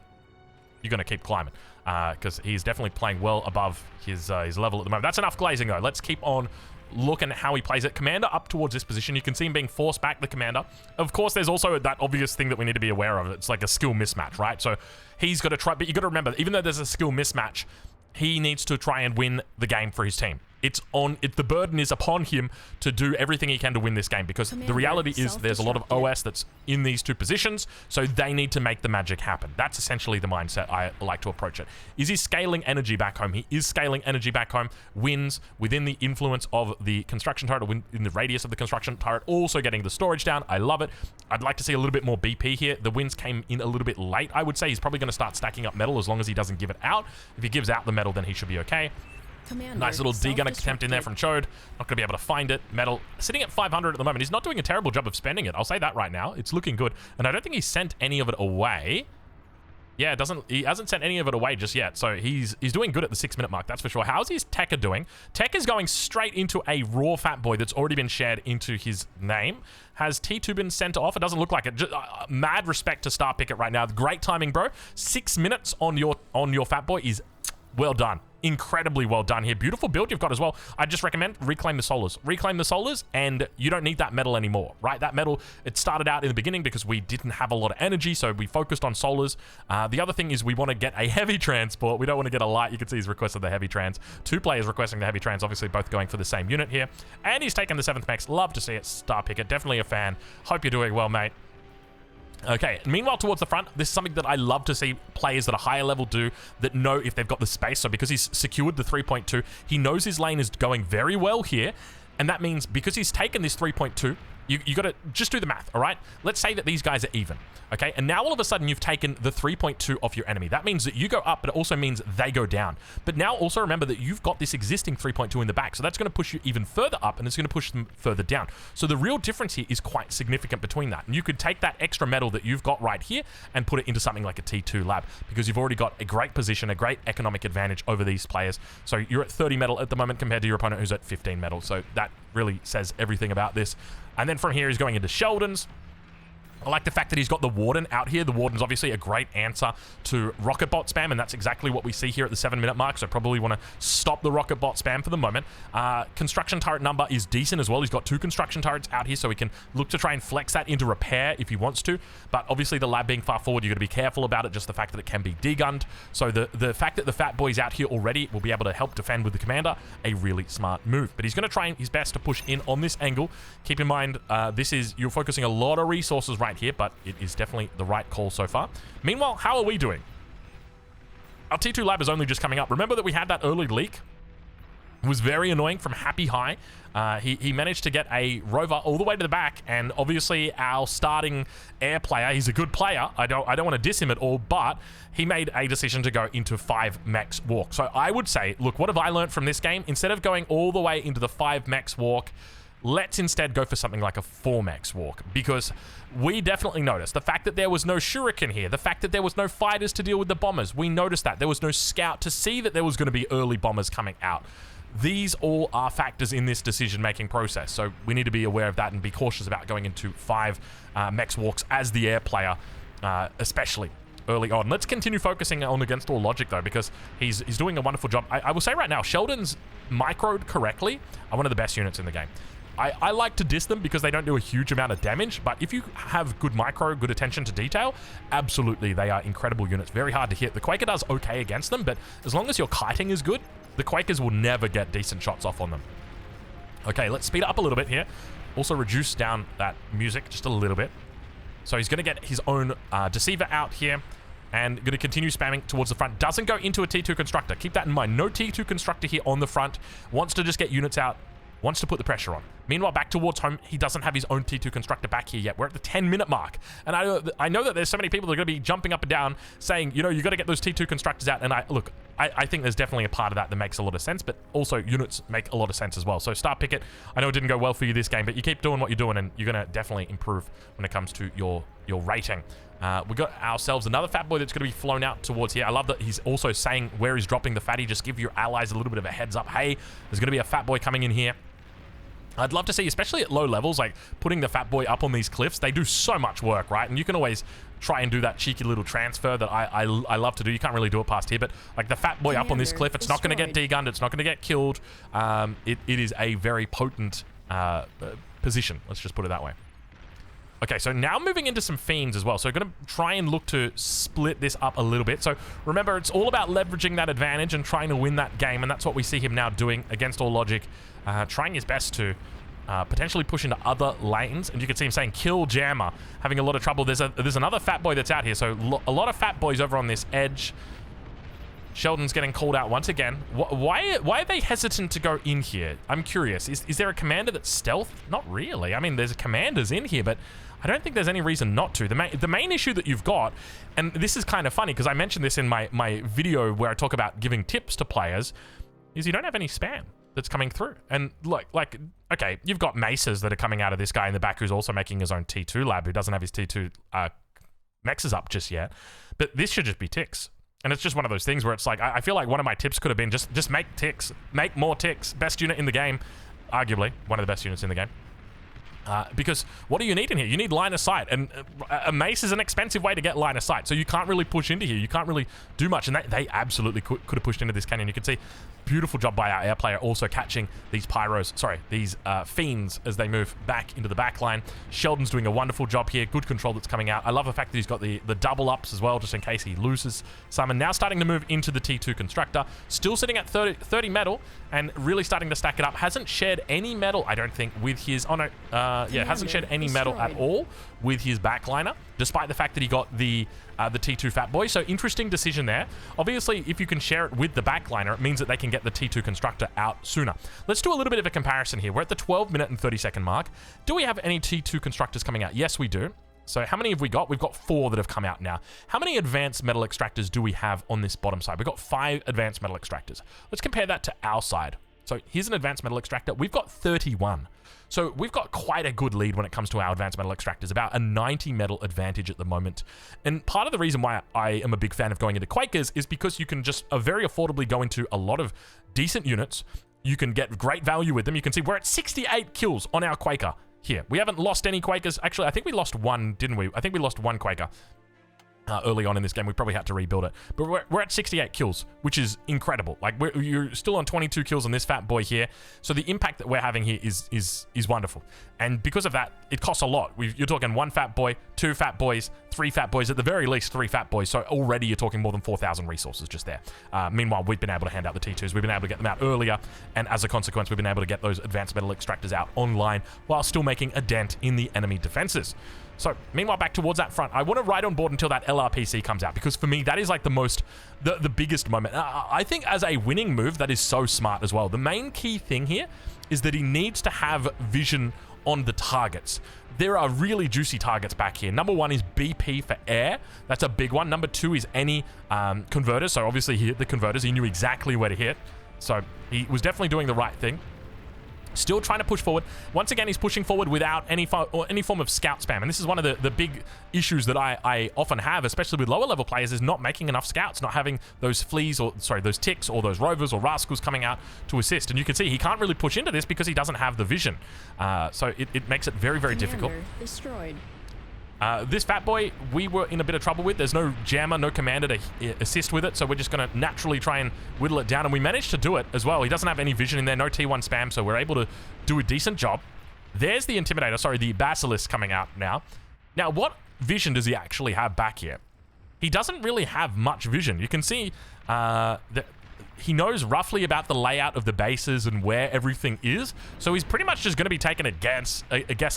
keep climbing. Because he's definitely playing well above his level at the moment. That's enough glazing, though. Let's keep on looking at how he plays it. Commander up towards this position. You can see him being forced back, the commander. Of course, there's also that obvious thing that we need to be aware of. It's like a skill mismatch, right? So he's got to try, but you got to remember, even though there's a skill mismatch, he needs to try and win the game for his team. The burden is upon him to do everything he can to win this game, because the reality is there's a lot of OS that's in these two positions, so they need to make the magic happen. That's essentially the mindset I like to approach it. Is he scaling energy back home? He is scaling energy back home. Wins within the influence of the construction turret, or in the radius of the construction turret, also getting the storage down. I love it. I'd like to see a little bit more BP here. The wins came in a little bit late. I would say he's probably going to start stacking up metal as long as he doesn't give it out. If he gives out the metal, then he should be okay. Commander, nice little D-gun attempt in there from Chode. Not going to be able to find it. Metal sitting at 500 at the moment. He's not doing a terrible job of spending it. I'll say that right now. It's looking good. And I don't think he sent any of it away. Yeah, he hasn't sent any of it away just yet. So he's doing good at the 6-minute mark, that's for sure. How's his Tekka doing? Tekka's going straight into a raw fat boy that's already been shared into his name. Has T2 been sent off? It doesn't look like it. Just, mad respect to Star Picket right now. Great timing, bro. 6 minutes on your fat boy is well done. incredibly well done here. Beautiful build you've got as well. I just recommend reclaim the solars. Reclaim the solars, and you don't need that metal anymore, right? That metal, it started out in the beginning because we didn't have a lot of energy, so we focused on solars. The other thing is we want to get a heavy transport. We don't want to get a light. You can see he's requested the heavy trans. 2 players requesting the heavy trans, obviously both going for the same unit here. And he's taken the 7th max. Love to see it. Star Picket, definitely a fan. Hope you're doing well, mate. Okay, meanwhile, towards the front, this is something that I love to see players that are higher level do, that know if they've got the space. So because he's secured the 3.2, he knows his lane is going very well here. And that means because he's taken this 3.2, you got to just do the math, all right? Let's say that these guys are even, okay? And now all of a sudden you've taken the 3.2 off your enemy. That means that you go up, but it also means they go down. But now also remember that you've got this existing 3.2 in the back, so that's going to push you even further up, and it's going to push them further down. So the real difference here is quite significant between that. And you could take that extra metal that you've got right here and put it into something like a T2 lab, because you've already got a great position, a great economic advantage over these players. So you're at 30 metal at the moment compared to your opponent who's at 15 metal. So that really says everything about this. And then from here, he's going into Sheldon's. I like the fact that he's got the Warden out here. The Warden's obviously a great answer to rocket bot spam, and that's exactly what we see here at the 7-minute mark, so probably want to stop the rocket bot spam for the moment. Construction turret number is decent as well. He's got 2 construction turrets out here, so he can look to try and flex that into repair if he wants to, but obviously the lab being far forward, you've got to be careful about it, just the fact that it can be degunned. So the fact that the Fat Boy's out here already will be able to help defend with the commander, a really smart move. But he's going to try his best to push in on this angle. Keep in mind, you're focusing a lot of resources right here, but it is definitely the right call so far. Meanwhile, how are we doing? Our T2 lab is only just coming up. Remember that we had that early leak? It was very annoying from Happy High. He managed to get a rover all the way to the back, and obviously our starting air player, he's a good player. I don't want to diss him at all, but he made a decision to go into 5 max walk. So I would say, look, what have I learned from this game? Instead of going all the way into the 5 max walk, let's instead go for something like a 4 max walk, because we definitely noticed the fact that there was no shuriken here, the fact that there was no fighters to deal with the bombers. We noticed that there was no scout to see that there was going to be early bombers coming out. These all are factors in this decision-making process, so we need to be aware of that and be cautious about going into 5 max walks as the air player, especially early on. Let's continue focusing on Against All Logic, though, because he's doing a wonderful job. I will say right now, Sheldon's microed correctly are one of the best units in the game. I like to diss them because they don't do a huge amount of damage, but if you have good micro, good attention to detail, absolutely, they are incredible units. Very hard to hit. The Quaker does okay against them, but as long as your kiting is good, the Quakers will never get decent shots off on them. Okay, let's speed it up a little bit here. Also reduce down that music just a little bit. So he's going to get his own Deceiver out here, and going to continue spamming towards the front. Doesn't go into a T2 Constructor. Keep that in mind. No T2 Constructor here on the front. Wants to just get units out. Wants to put the pressure on. Meanwhile, back towards home, he doesn't have his own T2 Constructor back here yet. We're at the 10-minute mark. And I know that there's so many people that are going to be jumping up and down saying, you know, you got to get those T2 Constructors out. And I think there's definitely a part of that makes a lot of sense, but also units make a lot of sense as well. So Star Picket, I know it didn't go well for you this game, but you keep doing what you're doing and you're going to definitely improve when it comes to your rating. We got ourselves another Fat Boy that's going to be flown out towards here. I love that he's also saying where he's dropping the fatty. Just give your allies a little bit of a heads up. Hey, there's going to be a Fat Boy coming in here. I'd love to see, especially at low levels, like putting the Fat Boy up on these cliffs. They do so much work, right? And you can always try and do that cheeky little transfer that I love to do. You can't really do it past here, but like the Fat Boy up on this cliff, it's not going to get degunned. It's not going to get killed. It is a very potent position. Let's just put it that way. Okay, so now moving into some Fiends as well. So going to try and look to split this up a little bit. So remember, it's all about leveraging that advantage and trying to win that game, and that's what we see him now doing against All Logic. Trying his best to potentially push into other lanes, and you can see him saying kill Jammer, having a lot of trouble. There's another Fat Boy that's out here, so a lot of Fat Boys over on this edge. Sheldon's getting called out once again. Why are they hesitant to go in here? I'm curious. Is there a commander that's stealth? Not really. I mean, there's commanders in here, but I don't think there's any reason not to. The main issue that you've got, and this is kind of funny because I mentioned this in my video where I talk about giving tips to players, is you don't have any spam that's coming through. And like okay, you've got maces that are coming out of this guy in the back who's also making his own T2 lab, who doesn't have his T2 mexes up just yet. But this should just be ticks. And it's just one of those things where it's like, I feel like one of my tips could have been just make ticks. Make more ticks. Best unit in the game. Arguably, one of the best units in the game. Because what do you need in here? You need line of sight, and a mace is an expensive way to get line of sight, so you can't really push into here. You can't really do much, and they absolutely could have pushed into this canyon. You can see, beautiful job by our air player also catching these these fiends as they move back into the back line. Sheldon's doing a wonderful job here. Good control that's coming out. I love the fact that he's got the double ups as well, just in case he loses some. And now starting to move into the T2 constructor. Still sitting at 30 metal, and really starting to stack it up. Hasn't shared any metal, I don't think, with his... Oh, no. Hasn't shared any metal at all with his backliner, despite the fact that he got the T2 Fat Boy. So interesting decision there. Obviously, if you can share it with the backliner, it means that they can get the T2 constructor out sooner. Let's do a little bit of a comparison here. We're at the 12-minute and 30-second mark. Do we have any T2 constructors coming out? Yes, we do. So how many have we got? We've got 4 that have come out now. How many advanced metal extractors do we have on this bottom side? We've got 5 advanced metal extractors. Let's compare that to our side. So here's an advanced metal extractor. We've got 31. So we've got quite a good lead when it comes to our advanced metal extractors, about a 90 metal advantage at the moment. And part of the reason why I am a big fan of going into Quakers is because you can just very affordably go into a lot of decent units. You can get great value with them. You can see we're at 68 kills on our Quaker here. We haven't lost any Quakers. Actually, I think we lost one, didn't we? I think we lost one Quaker. Early on in this game, we probably had to rebuild it. But we're at 68 kills, which is incredible. Like, you're still on 22 kills on this Fat Boy here. So the impact that we're having here is wonderful. And because of that, it costs a lot. You're talking 1 Fat Boy, 2 Fat Boys, 3 Fat Boys, at the very least 3 Fat Boys. So already you're talking more than 4,000 resources just there. Meanwhile, we've been able to hand out the T2s. We've been able to get them out earlier. And as a consequence, we've been able to get those advanced metal extractors out online while still making a dent in the enemy defenses. So, meanwhile, back towards that front, I want to ride on board until that LRPC comes out, because for me, that is like the biggest moment. I think as a winning move, that is so smart as well. The main key thing here is that he needs to have vision on the targets. There are really juicy targets back here. Number 1 is BP for air. That's a big one. Number 2 is any converters. So obviously he hit the converters. He knew exactly where to hit. So he was definitely doing the right thing. Still trying to push forward. Once again, he's pushing forward without any form of scout spam. And this is one of the big issues that I often have, especially with lower level players, is not making enough scouts, not having those fleas those ticks or those rovers or rascals coming out to assist. And you can see he can't really push into this because he doesn't have the vision. So it makes it very, very difficult. Destroyed. This Fat Boy, we were in a bit of trouble with. There's no jammer, no commander to assist with it, so we're just going to naturally try and whittle it down, and we managed to do it as well. He doesn't have any vision in there, no T1 spam, so we're able to do a decent job. There's the Intimidator, the Basilisk coming out now. Now, what vision does he actually have back here? He doesn't really have much vision. You can see that he knows roughly about the layout of the bases and where everything is. So he's pretty much just going to be taking a guess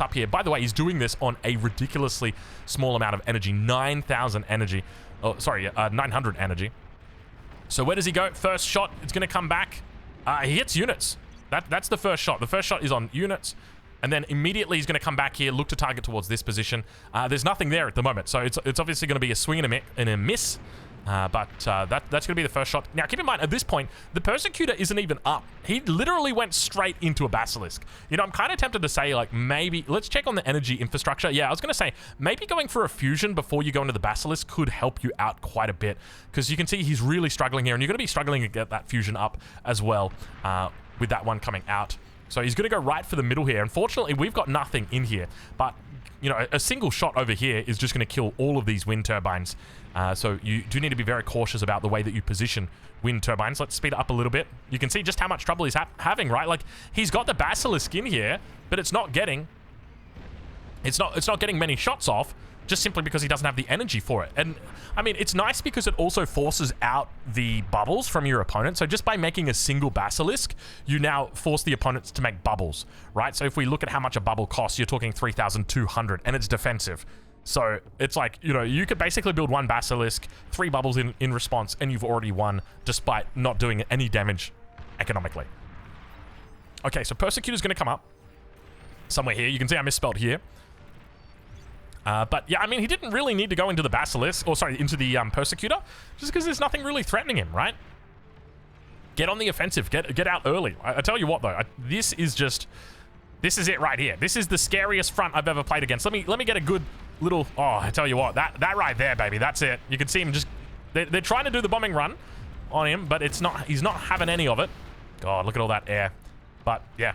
up here. By the way, he's doing this on a ridiculously small amount of energy, 9,000 energy. Oh, sorry, 900 energy. So where does he go? First shot, it's going to come back. He hits units. That's the first shot. The first shot is on units. And then immediately he's going to come back here, look to target towards this position. There's nothing there at the moment. So it's obviously going to be a swing and a miss. But that's going to be the first shot. Now, keep in mind, at this point, the Persecutor isn't even up. He literally went straight into a Basilisk. You know, I'm kind of tempted to say, like, maybe... Let's check on the energy infrastructure. Yeah, I was going to say, maybe going for a fusion before you go into the Basilisk could help you out quite a bit. Because you can see he's really struggling here, and you're going to be struggling to get that fusion up as well with that one coming out. So he's going to go right for the middle here. Unfortunately, we've got nothing in here. But, you know, a single shot over here is just going to kill all of these wind turbines. So you do need to be very cautious about the way that you position wind turbines. Let's speed it up a little bit. You can see just how much trouble he's having, right? Like, he's got the Basilisk in here, but it's not getting many shots off, just simply because he doesn't have the energy for it. And I mean, it's nice because it also forces out the bubbles from your opponent. So just by making a single Basilisk, you now force the opponents to make bubbles, right? So if we look at how much a bubble costs, you're talking 3,200, and it's defensive. So it's like, you know, you could basically build one Basilisk, 3 bubbles in response, and you've already won despite not doing any damage economically. Okay, so Persecutor's going to come up somewhere here. You can see I misspelled here. But yeah, I mean, he didn't really need to go into the Basilisk, or sorry, into the Persecutor, just because there's nothing really threatening him, right? Get on the offensive, get out early. I tell you what though, this is it right here. This is the scariest front I've ever played against. Let me get a good little, oh, I tell you what, that right there, baby, that's it. You can see him just, they're trying to do the bombing run on him, but he's not having any of it. God, look at all that air. But yeah,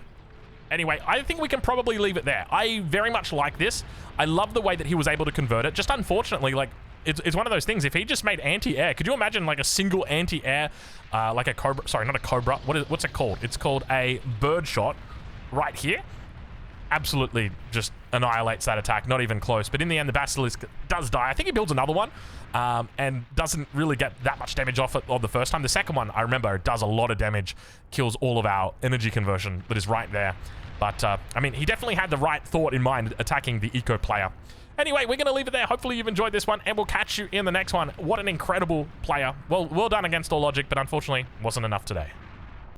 Anyway, I think we can probably leave it there. I very much like this. I love the way that he was able to convert it. Just unfortunately, like, it's one of those things. If he just made anti-air, could you imagine like a single anti-air, like a Cobra? Sorry, not a Cobra. What's it called? It's called a bird shot right here. Absolutely just annihilates that attack, not even close. But in the end, the Basilisk does die. I think he builds another one and doesn't really get that much damage off it on the first time. The second one, I remember, it does a lot of damage, kills all of our energy conversion that is right there. But, I mean, he definitely had the right thought in mind attacking the eco player. Anyway, we're going to leave it there. Hopefully you've enjoyed this one, and we'll catch you in the next one. What an incredible player. Well done against all logic, but unfortunately wasn't enough today.